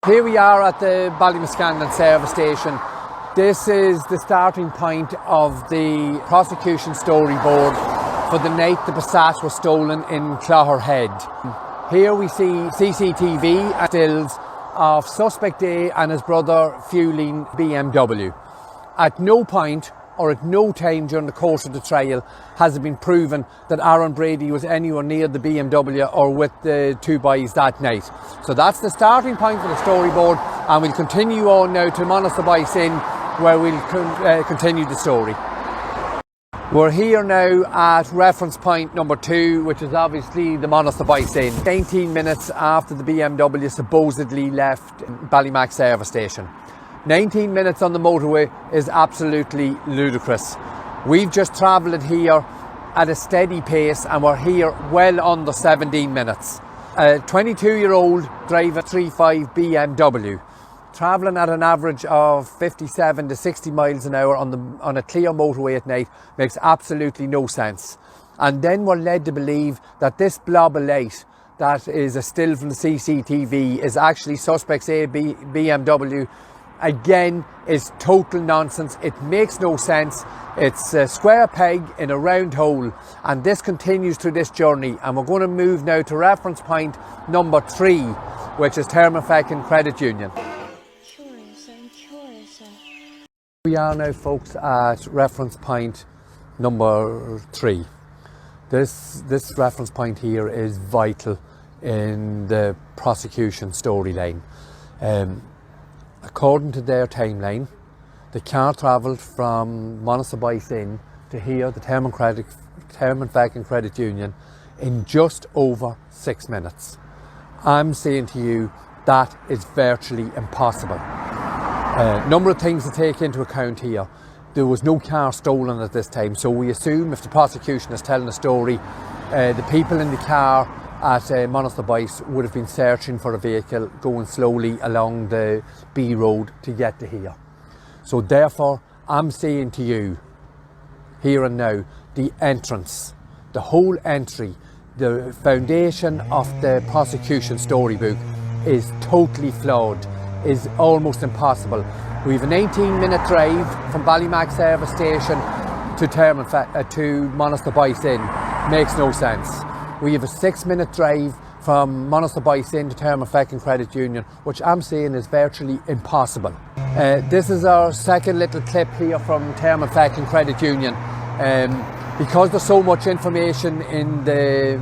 Here we are at the Ballymascanlon service station. This is the starting point of the prosecution storyboard for the night the Passat was stolen in Clogherhead. Here we see CCTV stills of suspect A and his brother fueling BMW. At no point or at no time during the course of the trial has it been proven that Aaron Brady was anywhere near the BMW or with the two boys that night. So that's the starting point for the storyboard, and we'll continue on now to Monasterboice Inn, where we'll continue the story. We're here now at reference point number 2, which is obviously the Monasterboice Inn. 19 minutes after the BMW supposedly left Ballymac service station. 19 minutes on the motorway is absolutely ludicrous. We've just travelled it here at a steady pace and we're here well under 17 minutes. A 22-year-old driving a 3.5 BMW, travelling at an average of 57 to 60 miles an hour on a clear motorway at night makes absolutely no sense. And then we're led to believe that this blob of light that is a still from the CCTV is actually suspect's A BMW. Again, is total nonsense. It makes no sense. It's a square peg in a round hole, and this continues through this journey. And we're going to move now to reference point number 3, which is Termonfeckin Credit Union. We are now, folks, at reference point number 3. This reference point here is vital in the prosecution storyline. According to their timeline, the car travelled from Monasterboice Inn to here, the Termonfeckin Credit Union, in just over 6 minutes. I'm saying to you, that is virtually impossible. Number of things to take into account here. There was no car stolen at this time, so we assume if the prosecution is telling a story, the people in the car at Monasterboice would have been searching for a vehicle going slowly along the B road to get to here. So therefore, I'm saying to you, here and now, the entrance, the whole entry, the foundation of the prosecution storybook is totally flawed, is almost impossible. We have a 19-minute drive from Ballymac service station to Monasterboice Inn. Makes no sense. We have a 6-minute drive from Monasterboice Inn to Termonfeckin Credit Union, which I'm saying is virtually impossible. This is our second little clip here from Termonfeckin Credit Union. Because there's so much information in the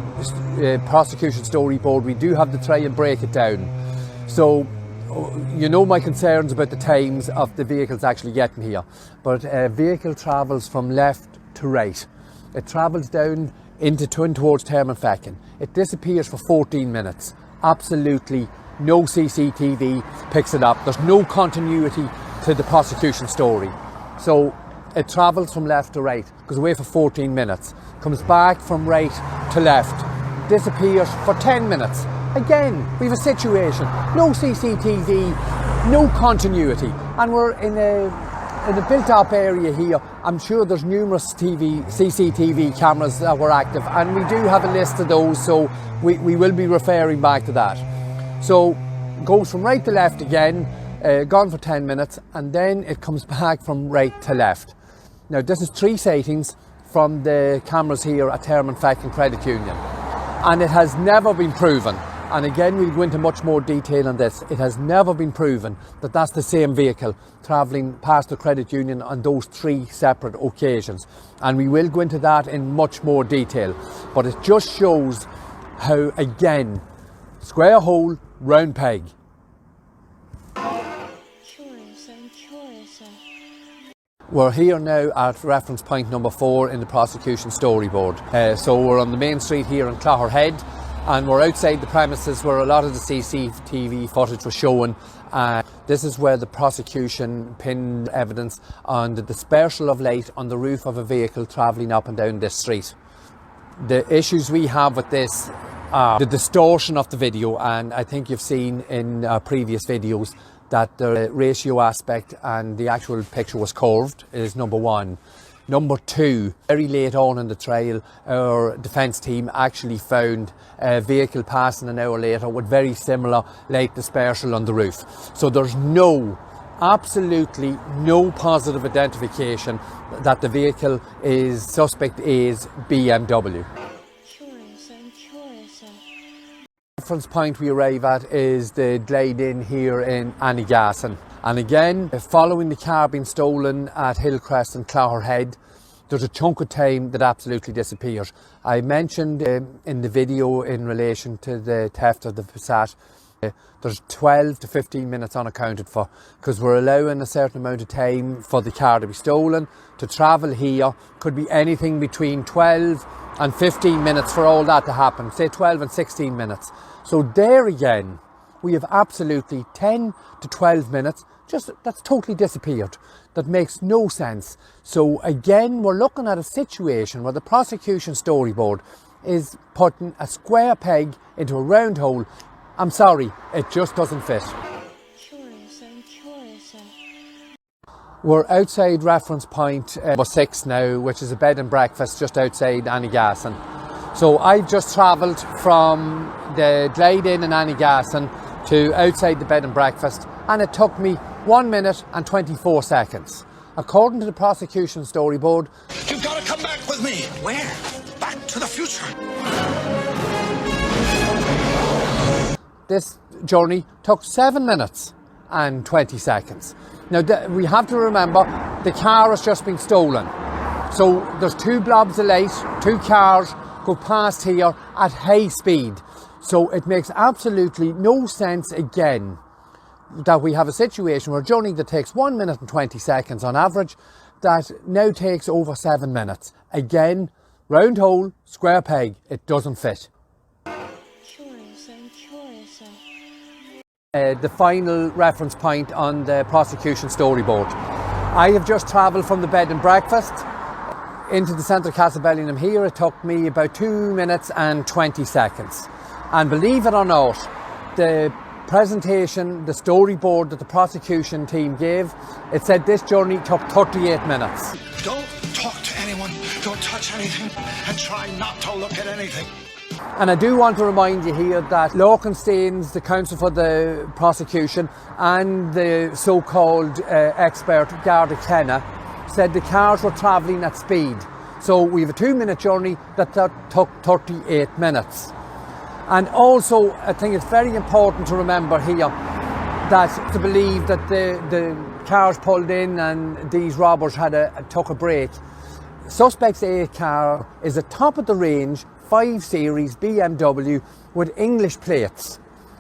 prosecution storyboard, we do have to try and break it down. So, you know my concerns about the times of the vehicles actually getting here, but a vehicle travels from left to right. It travels down into towards Termonfeckin. It disappears for 14 minutes. Absolutely no CCTV picks it up. There's no continuity to the prosecution story. So it travels from left to right, goes away for 14 minutes, comes back from right to left, disappears for 10 minutes. Again, we have a situation, no CCTV, no continuity, and we're in a built-up area here. I'm sure there's numerous CCTV cameras that were active, and we do have a list of those, so we will be referring back to that. So, goes from right to left again, gone for 10 minutes, and then it comes back from right to left. Now, this is 3 sightings from the cameras here at Termonfeckin Credit Union, and it has never been proven. And again, we'll go into much more detail on this. It has never been proven that that's the same vehicle travelling past the credit union on those 3 separate occasions. And we will go into that in much more detail. But it just shows how, again, square hole, round peg. We're here now at reference point number 4 in the prosecution storyboard. So we're on the main street here in Clogherhead, and we're outside the premises where a lot of the CCTV footage was shown. This is where the prosecution pinned evidence on the dispersal of light on the roof of a vehicle travelling up and down this street. The issues we have with this are the distortion of the video, and I think you've seen in previous videos that the ratio aspect and the actual picture was curved is number 1. Number two, very late on in the trail, our defence team actually found a vehicle passing an hour later with very similar light dispersal on the roof. So there's absolutely no positive identification that the vehicle suspect is BMW. The reference point we arrive at is the Glade Inn here in Annigassan. And again, following the car being stolen at Hillcrest and Clogherhead, there's a chunk of time that absolutely disappeared. I mentioned in the video in relation to the theft of the Passat, there's 12 to 15 minutes unaccounted for, because we're allowing a certain amount of time for the car to be stolen. To travel here could be anything between 12 and 15 minutes for all that to happen, say 12 and 16 minutes. So there again, we have absolutely 10 to 12 minutes that's totally disappeared. That makes no sense. So again, we're looking at a situation where the prosecution storyboard is putting a square peg into a round hole. I'm sorry, it just doesn't fit. We're outside reference point number 6 now, which is a bed and breakfast just outside Annigassan. So I've just travelled from the Glade Inn in Annigassan to outside the bed and breakfast, and it took me 1 minute and 24 seconds. According to the prosecution storyboard, you've got to come back with me. Where? Back to the future. This journey took 7 minutes and 20 seconds. Now we have to remember the car has just been stolen. So there's 2 blobs of light, 2 cars go past here at high speed. So it makes absolutely no sense again that we have a situation where a journey that takes 1 minute and 20 seconds on average, that now takes over 7 minutes. Again, round hole, square peg, it doesn't fit. The final reference point on the prosecution storyboard. I have just travelled from the bed and breakfast into the centre of Castlebellingham here. It took me about 2 minutes and 20 seconds. And believe it or not, the presentation, the storyboard that the prosecution team gave, it said this journey took 38 minutes. Don't talk to anyone, don't touch anything, and try not to look at anything. And I do want to remind you here that Lokensteins, the counsel for the prosecution, and the so-called expert Garda Kenna said the cars were travelling at speed. So we have a 2-minute journey that took 38 minutes. And also, I think it's very important to remember here that to believe that the cars pulled in and these robbers took a break. Suspect's A car is a top of the range 5 Series BMW with English plates.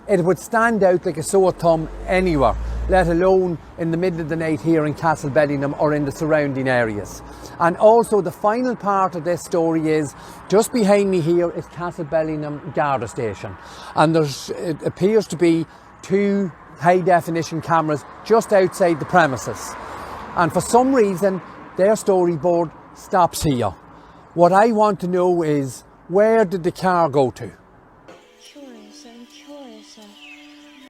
It would stand out like a sore thumb anywhere, let alone in the middle of the night here in Castlebellingham or in the surrounding areas. And also the final part of this story is, just behind me here is Castlebellingham Garda station. And it appears to be 2 high definition cameras just outside the premises. And for some reason, their storyboard stops here. What I want to know is, where did the car go to?